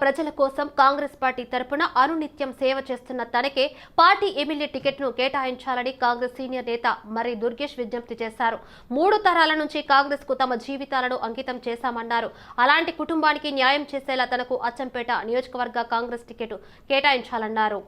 ప్రజల కోసం కాంగ్రెస్ పార్టీ తరపున అనునిత్యం సేవ చేస్తున్న తనకే పార్టీ ఎమ్మెల్యే టికెట్ను కేటాయించాలని కాంగ్రెస్ సీనియర్ నేత మర్రి దుర్గేష్ విజ్ఞప్తి చేశారు. 3 తరాల నుంచి కాంగ్రెస్ కు తమ జీవితాలను అంకితం చేశామన్నారు. అలాంటి కుటుంబానికి న్యాయం చేసేలా తనకు అచ్చంపేట నియోజకవర్గ కాంగ్రెస్ టికెట్ కేటాయించాలన్నారు.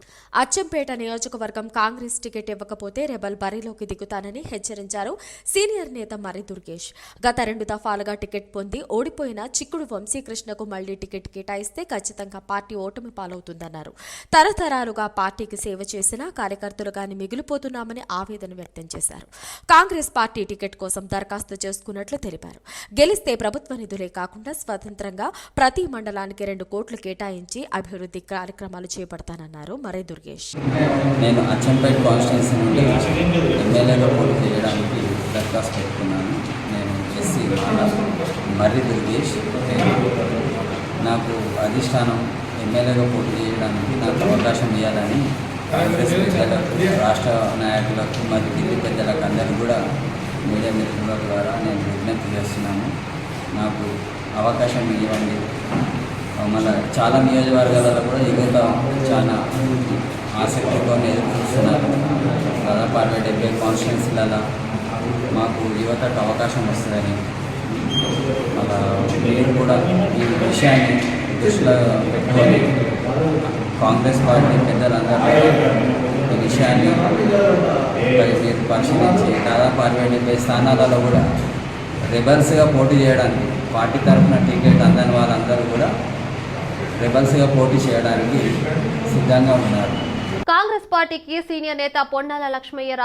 అచ్చంపేట నియోజకవర్గం కాంగ్రెస్ టికెట్ ఇవ్వకపోతే రెబల్ బరిలోకి దిగుతానని హెచ్చరించారు సీనియర్ నేత మర్రి దుర్గేష్. గత 2 దఫాలుగా టికెట్ పొంది ఓడిపోయిన చిక్కుడు వంశీకృష్ణకు మళ్లీ టికెట్ కేటాయిస్తే ఖచ్చితంగా పార్టీ ఓటమి పాలవుతుందన్నారు. తరతరాలుగా పార్టీకి సేవ చేసిన కార్యకర్తలుగాని మిగిలిపోతున్నామని ఆవేదన వ్యక్తం చేశారు. కాంగ్రెస్ పార్టీ టికెట్ కోసం దరఖాస్తు చేసుకున్నట్లు తెలిపారు. గెలిస్తే ప్రభుత్వ నిధులే కాకుండా స్వతంత్రంగా ప్రతి మండలానికి 2 కోట్లు కేటాయించి అభివృద్ధి కార్యక్రమాలు చేపడతానన్నారు మర్రి దుర్గేష్. నేను అచ్చంపేట కాన్స్టిట్యున్సీ నుండి ఎమ్మెల్యేగా పోటీ చేయడానికి దరఖాస్తు పెట్టుకున్నాను. నేను ఎస్సీ మర్రి దుర్గేష్. నాకు అధిష్టానం ఎమ్మెల్యేగా పోటీ చేయడానికి నాకు అవకాశం ఇవ్వాలని కాంగ్రెస్ పెద్దలకు, రాష్ట్ర నాయకులకు మరియు ఢిల్లీ పెద్దలకు అందరికీ కూడా మీడియా మిత్రుల ద్వారా నేను విజ్ఞప్తి చేస్తున్నాను. నాకు అవకాశం ఇవ్వండి. మళ్ళీ చాలా నియోజకవర్గాలలో కూడా యువత చాలా ఆసక్తితో ఎదురు చూస్తున్నారు. దాదాపు 60-70 కాన్స్టిట్యున్సీలలో మాకు యువతకు అవకాశం వస్తుందని, అలా మీరు కూడా ఈ విషయాన్ని దృష్టిలో పెట్టుకొని కాంగ్రెస్ పార్టీ పెద్దలందరూ ఈ విషయాన్ని మీరు పరిశీలించి దాదాపు 60-70 స్థానాలలో కూడా రెబల్స్గా పోటీ చేయడానికి, పార్టీ తరఫున టికెట్ అందని వాళ్ళందరూ కూడా రెబల్స్గా పోటీ చేయడానికి సిద్ధంగా ఉన్నారు. కాంగ్రెస్ పార్టీకి సీనియర్ నేత పొన్నాల లక్ష్మయ్య